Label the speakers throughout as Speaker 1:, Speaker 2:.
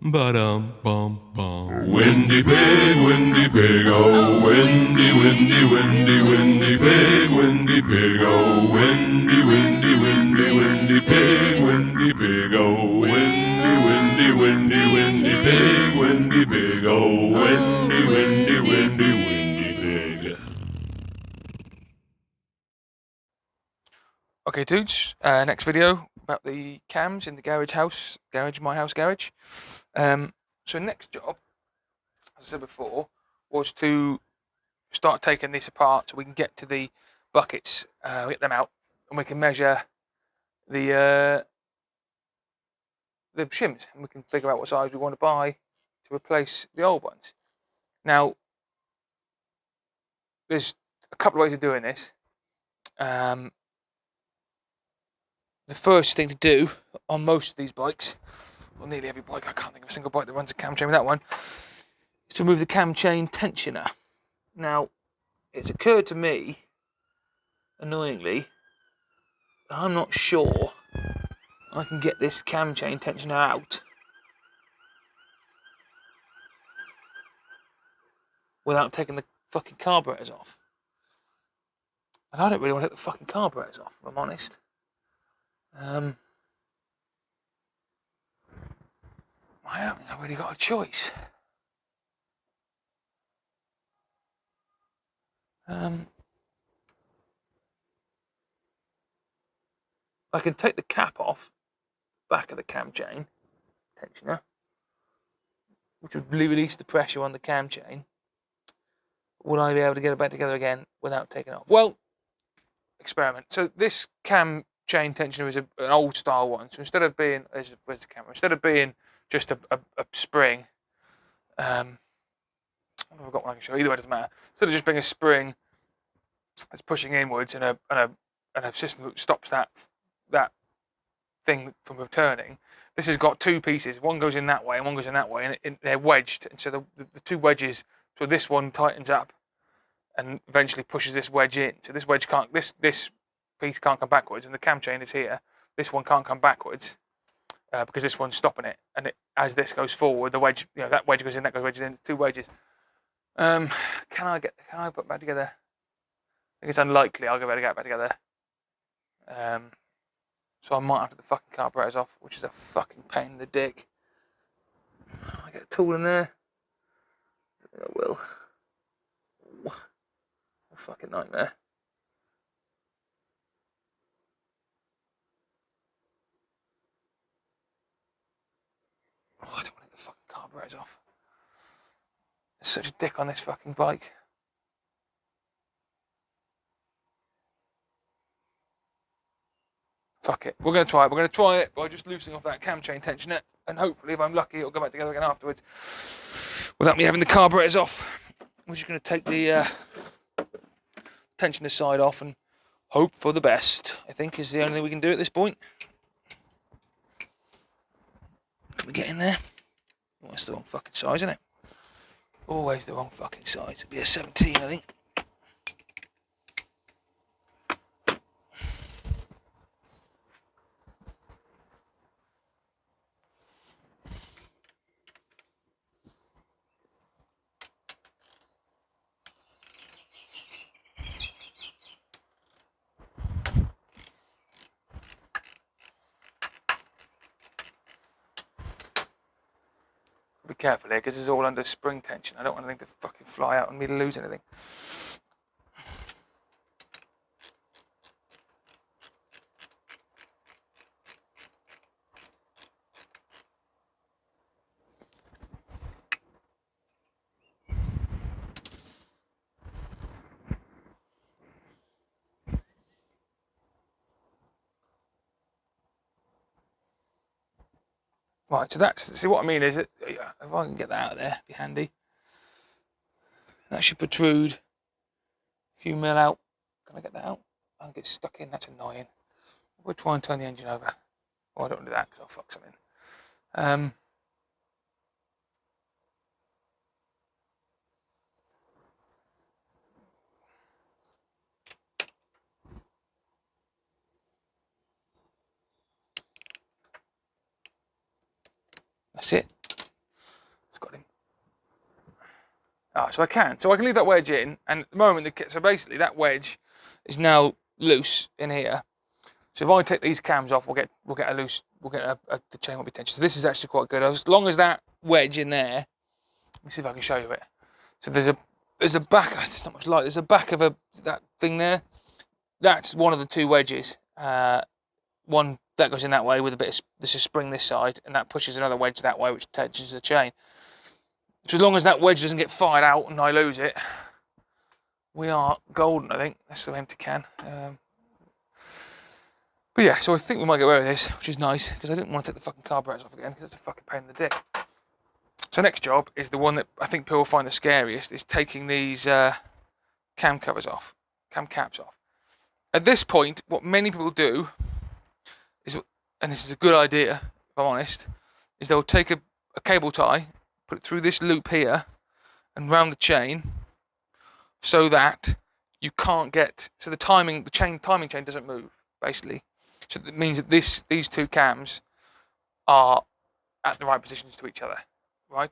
Speaker 1: Ba-dum, bum, bum. Windy pig, oh, windy, windy, windy, windy pig, oh, windy, windy, windy, windy pig, oh, windy, windy, windy, windy pig, oh, windy, windy, windy, windy pig.
Speaker 2: Okay, dudes. Next video about the cams in the my house garage. So next job, as I said before, was to start taking this apart so we can get to the buckets, get them out, and we can measure the shims, and we can figure out what size we want to buy to replace the old ones. Now, there's a couple of ways of doing this. The first thing to do on most of these bikes, well, nearly every bike, I can't think of a single bike that runs a cam chain with that one, is to remove the cam chain tensioner. Now, it's occurred to me, annoyingly, I'm not sure I can get this cam chain tensioner out without taking the fucking carburetors off. And I don't really want to take the fucking carburetors off, if I'm honest. I don't think I've really got a choice. I can take the cap off, back of the cam chain tensioner, which would release the pressure on the cam chain. Would I be able to get it back together again without taking it off? Well, experiment. So this cam chain tensioner is an old style one. So instead of being, where's the camera? Instead of being just a spring, I don't know if I've got one I can show. Either way, it doesn't matter. Instead of just being a spring that's pushing inwards and a system that stops that thing from returning, this has got two pieces. One goes in that way and one goes in that way, and they're wedged. And so the two wedges, so this one tightens up and eventually pushes this wedge in. So this wedge can't, this piece can't come backwards, and the cam chain is here. This one can't come backwards because this one's stopping it. And as this goes forward, the wedge, that wedge goes in, that wedge in. Two wedges. Can I put them back together? I think it's unlikely I'll be able to get it back together. So I might have to get the fucking carburetors off, which is a fucking pain in the dick. I get a tool in there. I will. A fucking nightmare. Oh, I don't want to get the fucking carburetors off. There's such a dick on this fucking bike. Fuck it. We're going to try it. We're going to try it by just loosening off that cam chain tensioner, and hopefully, if I'm lucky, it'll go back together again afterwards without me having the carburetors off. We're just going to take the tensioner side off and hope for the best, I think, is the only thing we can do at this point. Can we get in there? Oh, it's the wrong fucking size, isn't it? Always the wrong fucking size. It'll be a 17, I think. Be careful here because it's all under spring tension. I don't want anything to fucking fly out and me to lose anything. Right, so see what I mean is, if I can get that out of there, it'd be handy. That should protrude a few mil out. Can I get that out? I'll get stuck in, that's annoying. We'll try and turn the engine over. Oh, I don't want to do that because I'll fuck something. That's it. So I can. So I can leave that wedge in, and at the moment, so basically that wedge is now loose in here. So if I take these cams off, we'll get the chain won't be tension. So this is actually quite good. As long as that wedge in there, let me see if I can show you it. So there's a back. There's not much light. There's a back of that thing there. That's one of the two wedges. One that goes in that way with a bit of there's a spring this side, and that pushes another wedge that way, which tensions the chain. So as long as that wedge doesn't get fired out and I lose it, we are golden, I think. That's the empty can. But yeah, so I think we might get away with this, which is nice, because I didn't want to take the fucking carburetors off again, because it's a fucking pain in the dick. So next job is the one that I think people find the scariest, is taking these cam covers off, cam caps off. At this point, what many people do is, and this is a good idea, if I'm honest, is they'll take a cable tie, put it through this loop here, and round the chain, so that you can't get, so the timing chain doesn't move, basically. So that means that these two cams are at the right positions to each other, right?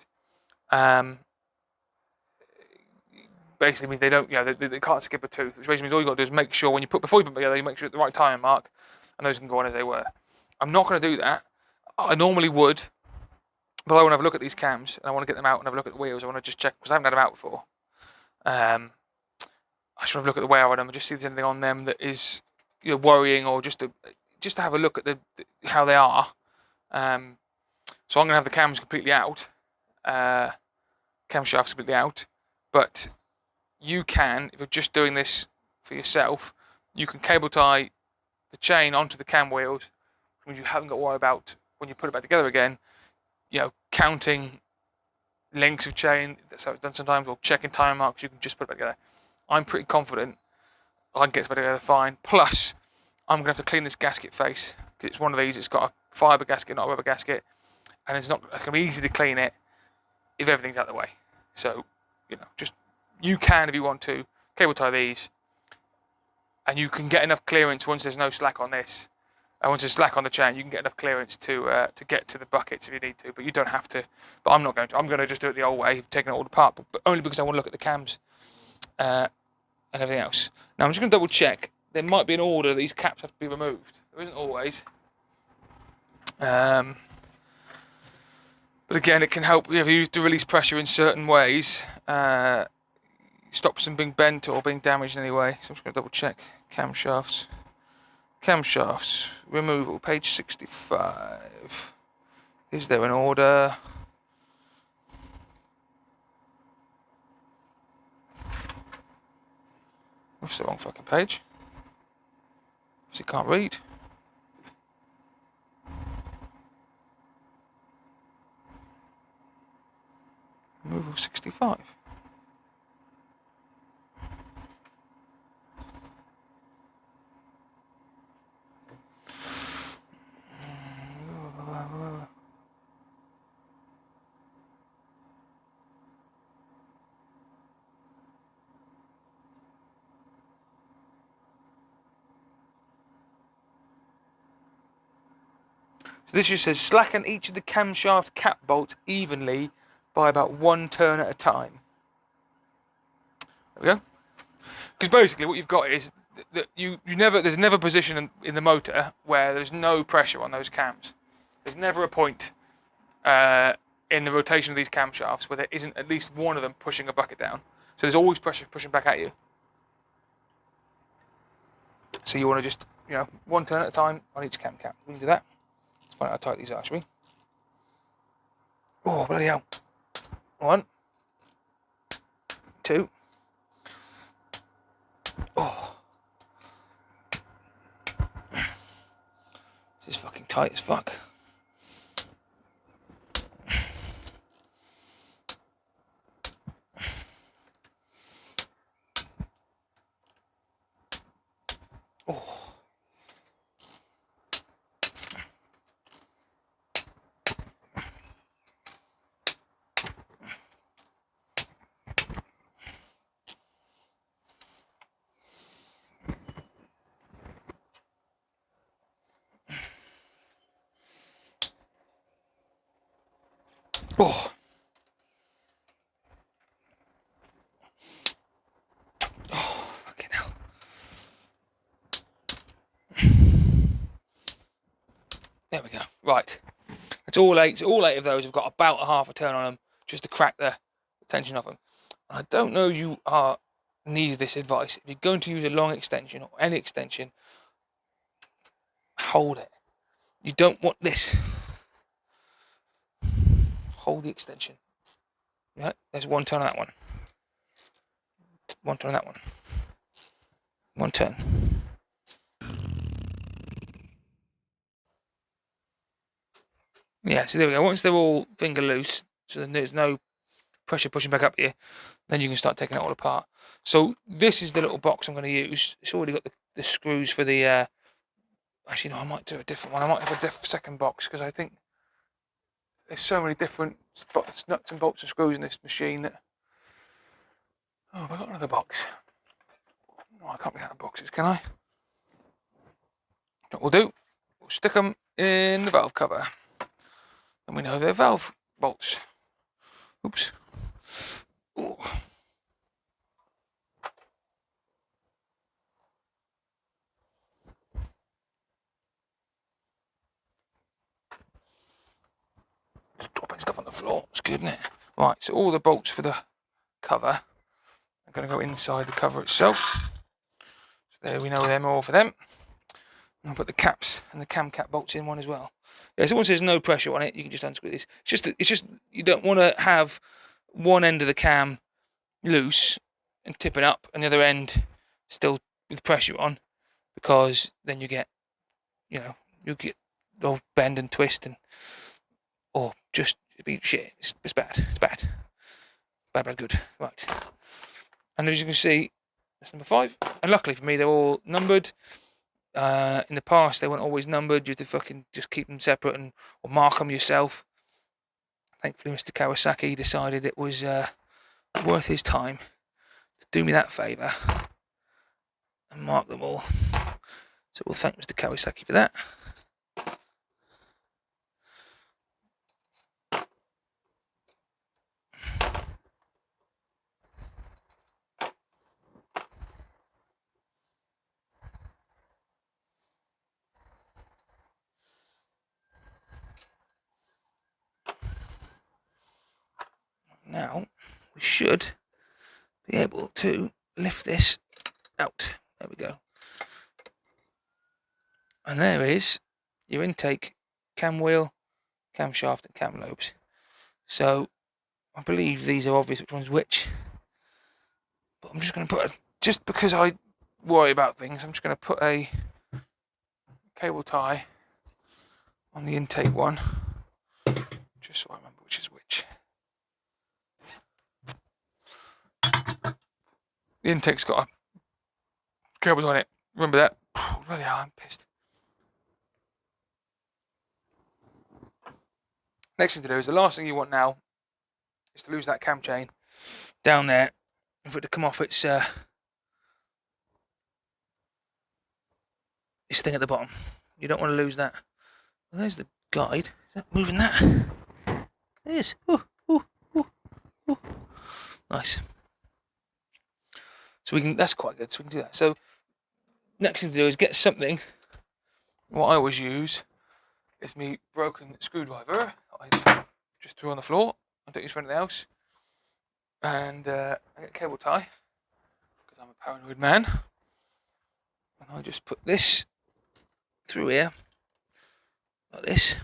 Speaker 2: Basically means they don't, they can't skip a tooth, which basically means all you got to do is make sure before you put them together, you make sure at the right timing mark, and those can go on as they were. I'm not going to do that. I normally would, but I want to have a look at these cams, and I want to get them out and have a look at the wheels. I want to just check, because I haven't had them out before. I should have a look at the wear on them and just see if there's anything on them that is worrying, or just to have a look at how they are. So I'm going to have the cams completely out, camshafts completely out, but you can, if you're just doing this for yourself, you can cable tie the chain onto the cam wheels, which means you haven't got to worry about, when you put it back together again, counting lengths of chain. That's how it's done sometimes, or checking time marks. You can just put it back together. I'm pretty confident I can get it back together fine. Plus, I'm going to have to clean this gasket face, because it's one of these. It's got a fibre gasket, not a rubber gasket, and it's going to be easy to clean it if everything's out of the way. So, just, you can, if you want to, cable tie these, and you can get enough clearance once there's no slack on this. Once there's slack on the chain, you can get enough clearance to get to the buckets if you need to, but you don't have to. But I'm not going to. I'm going to just do it the old way, taking it all apart, but only because I want to look at the cams and everything else. Now I'm just going to double check. There might be an order that these caps have to be removed. There isn't always. But again, it can help if you use the release pressure in certain ways. Stops them being bent or being damaged in any way. So I'm just going to double check. Camshafts, removal, page 65. Is there an order? That's the wrong fucking page. Because you can't read. Removal 65. So this just says slacken each of the camshaft cap bolts evenly by about 1 turn at a time. There we go. Because basically what you've got is that there's never a position in the motor where there's no pressure on those cams. There's never a point in the rotation of these camshafts where there isn't at least one of them pushing a bucket down. So there's always pressure pushing back at you. So you want to just, 1 turn at a time on each cam cap. We can do that. Let's find out how tight these are, shall we? Oh, bloody hell. 1, 2. Oh. This is fucking tight as fuck. Oh. Oh. Right, it's all eight. So all 8 of those have got about a half a turn on them just to crack the tension off them. I don't know if you are needed this advice. If you're going to use a long extension or any extension, hold it. You don't want this. Hold the extension. Right, there's one turn on that one. One turn on that one. One turn. Yeah, so there we go. Once they're all finger loose, so then there's no pressure pushing back up here, then you can start taking it all apart. So this is the little box I'm going to use. It's already got the screws for the... Actually, no, I might do a different one. I might have a second box, because I think there's so many different nuts and bolts and screws in this machine that... Oh, have I got another box? No, I can't be out of boxes, can I? What we'll do, we'll stick them in the valve cover. And we know they're valve bolts. Oops. Ooh. Just dropping stuff on the floor. It's good, isn't it? Right, so all the bolts for the cover are going to go inside the cover itself. So there we know them all for them. And I'll put the caps and the cam cap bolts in one as well. Yeah, so once there's no pressure on it, you can just unscrew this. It's just you don't want to have one end of the cam loose and tipping up, and the other end still with pressure on, because then you get, they'll bend and twist and, or just be shit. It's bad. It's bad. Bad, good. Right. And as you can see, that's number 5. And luckily for me, they're all numbered. In the past, they weren't always numbered. You had to fucking just keep them separate or mark them yourself. Thankfully, Mr. Kawasaki decided it was worth his time to do me that favour and mark them all. So we'll thank Mr. Kawasaki for that. Now we should be able to lift this out. There we go. And there is your intake cam wheel, camshaft and cam lobes. So I believe these are obvious which one's which. But I'm just going to put just because I worry about things, I'm just going to put a cable tie on the intake one, just so I remember which is which. The intake's got a cables on it. Remember that? Bloody hell, I'm pissed. Next thing to do is, the last thing you want now is to lose that cam chain down there, and for it to come off its this thing at the bottom. You don't want to lose that. Well, there's the guide. Is that moving that? It is. Ooh, ooh, ooh, ooh. Nice. So we can. That's quite good. So we can do that. So next thing to do is get something. What I always use is my broken screwdriver. I just threw on the floor. I don't use for anything else. And I get a cable tie, because I'm a paranoid man. And I just put this through here, like this.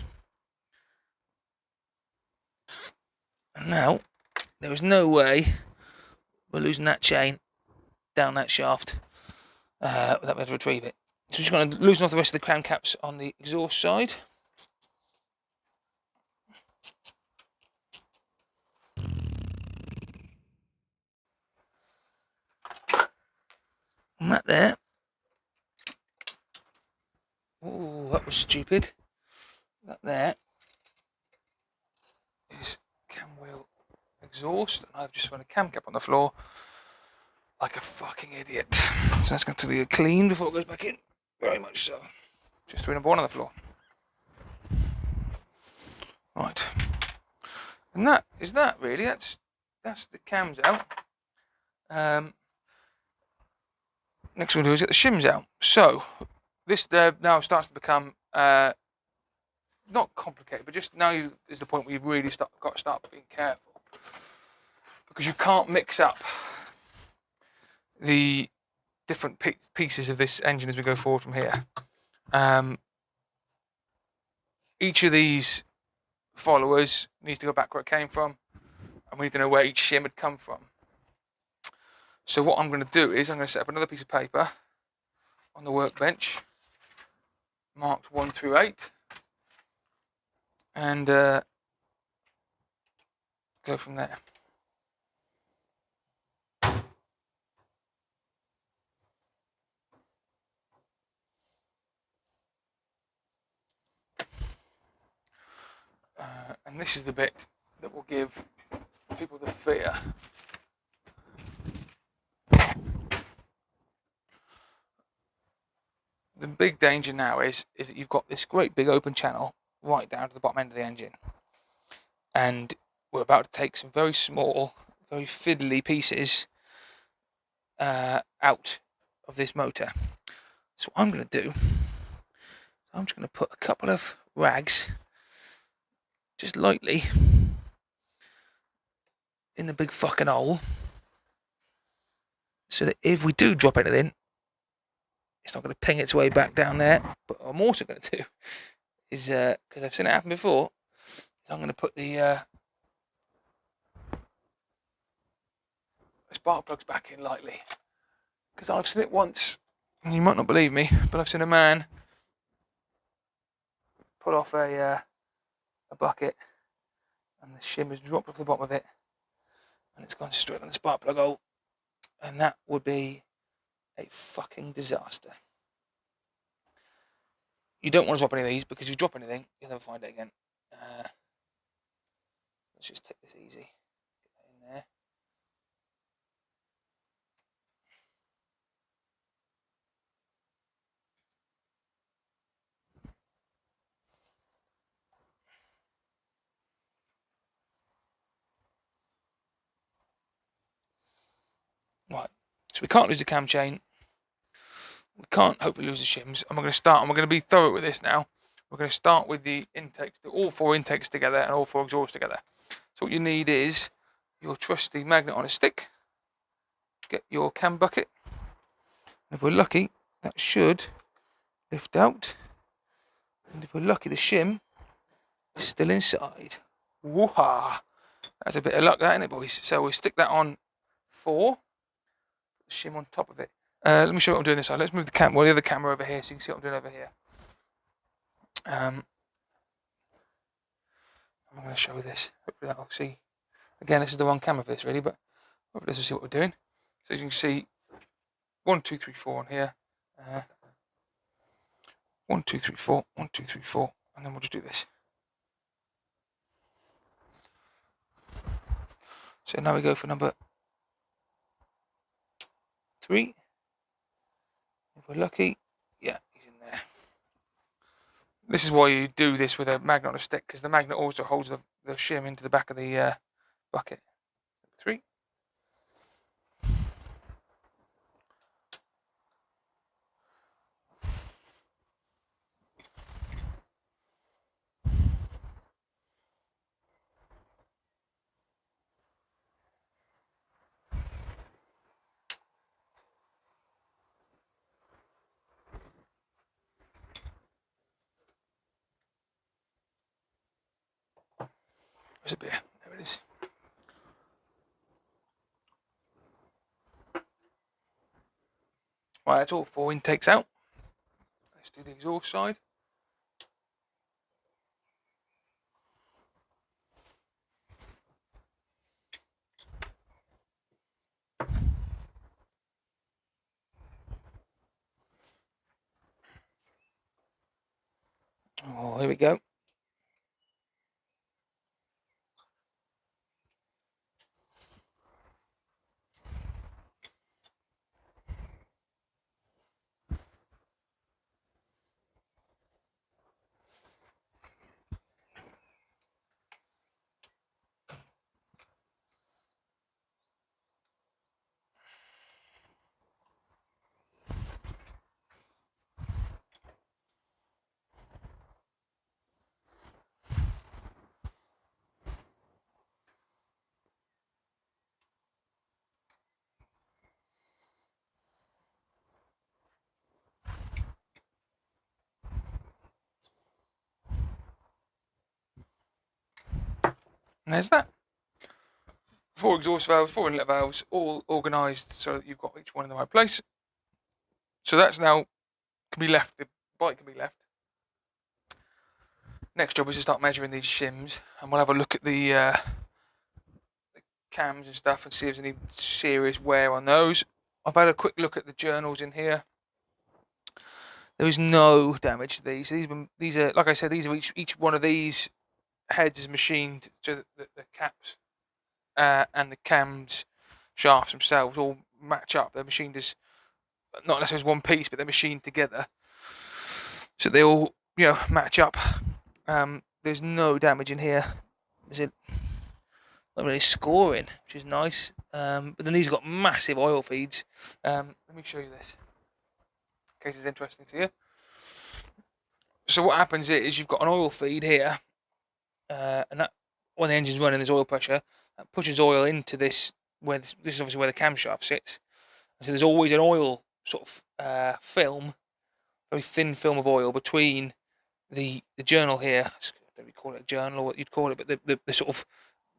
Speaker 2: And now, there is no way we're losing that chain down that shaft without being able to retrieve it. So we're just going to loosen off the rest of the crown caps on the exhaust side. And that there. Oh, that was stupid. That there is cam wheel exhaust, and I've just thrown a cam cap on the floor like a fucking idiot. So that's going to be clean before it goes back in. Very much so. Just threw number 1 on the floor. Right. And that is that really. That's the cams out. Next we'll do is get the shims out. So this now starts to become not complicated, but just now is the point where you've really got to start being careful, because you can't mix up the different pieces of this engine as we go forward from here. Each of these followers needs to go back where it came from, and we need to know where each shim had come from. So what I'm going to do is I'm going to set up another piece of paper on the workbench, marked 1 through 8, and go from there. And this is the bit that will give people the fear. The big danger now is that you've got this great big open channel right down to the bottom end of the engine, and we're about to take some very small, very fiddly pieces out of this motor. So what I'm going to do, I'm just going to put a couple of rags just lightly in the big fucking hole, so that if we do drop anything, it's not going to ping its way back down there. But what I'm also going to do is, because I've seen it happen before, I'm going to put the spark plugs back in lightly, because I've seen it once, and you might not believe me, but I've seen a man pull off a bucket, and the shim has dropped off the bottom of it, and it's gone straight on the spark plug hole, and that would be a fucking disaster. You don't want to drop any of these, because if you drop anything, you'll never find it again. Let's just take this easy. Get that in there. Right, so we can't lose the cam chain. We can't hopefully lose the shims, and we're going to be thorough with this now. We're going to start with the intakes, all 4 intakes together and all 4 exhausts together. So what you need is your trusty magnet on a stick. Get your cam bucket. And if we're lucky, that should lift out. And if we're lucky, the shim is still inside. Woo-ha! That's a bit of luck, that, isn't it, boys? So we'll stick that on 4. The shim on top of it. Let me show you what I'm doing this side. Let's move the other camera over here so you can see what I'm doing over here. I'm going to show this. Hopefully that'll see. Again, this is the wrong camera for this, really, but hopefully this will see what we're doing. So as you can see, 1, 2, 3, 4 on here. 1, 2, 3, 4. 1, 2, 3, 4. And then we'll just do this. So now we go for number 3. If we're lucky, yeah, he's in there. This is why you do this with a magnet on a stick, because the magnet also holds the shim into the back of the bucket. 3. Where's the beer? There it is. Right, that's all 4 intakes out. Let's do the exhaust side. Oh, here we go. And there's that. 4 exhaust valves, 4 inlet valves, all organised so that you've got each one in the right place. So that's now can be left. The bike can be left. Next job is to start measuring these shims, and we'll have a look at the cams and stuff and see if there's any serious wear on those. I've had a quick look at the journals in here. There is no damage to these. These are, like I said, these are each one of these heads is machined to the caps and the cams shafts themselves all match up. They're machined as not necessarily as one piece, but they're machined together, so they all match up. There's no damage in here. There's not really scoring, which is nice. But then these have got massive oil feeds. Let me show you this, in case it's interesting to you. So what happens is you've got an oil feed here, and that when the engine's running, there's oil pressure. That pushes oil into this, where this is obviously where the camshaft sits. So there's always an oil sort of film, very thin film of oil between the journal here. I don't know if you call it a journal or what you'd call it, but the sort of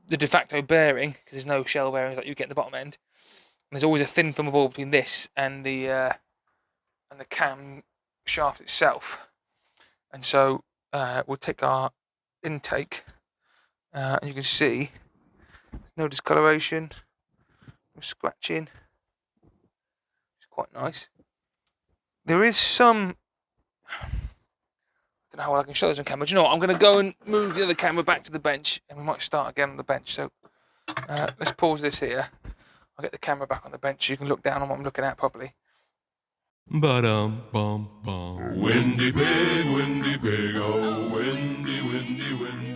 Speaker 2: the de facto bearing, because there's no shell bearings like you get at the bottom end. And there's always a thin film of oil between this and the cam shaft itself. And so we'll take our intake, and you can see there's no discoloration, no scratching. It's quite nice. There is some. I don't know how well I can show this on camera. Do you know what? I'm going to go and move the other camera back to the bench, and we might start again on the bench. So let's pause this here. I'll get the camera back on the bench so you can look down on what I'm looking at properly.
Speaker 1: Ba-dum, bum, bum. Windy pig, oh, windy, windy, windy.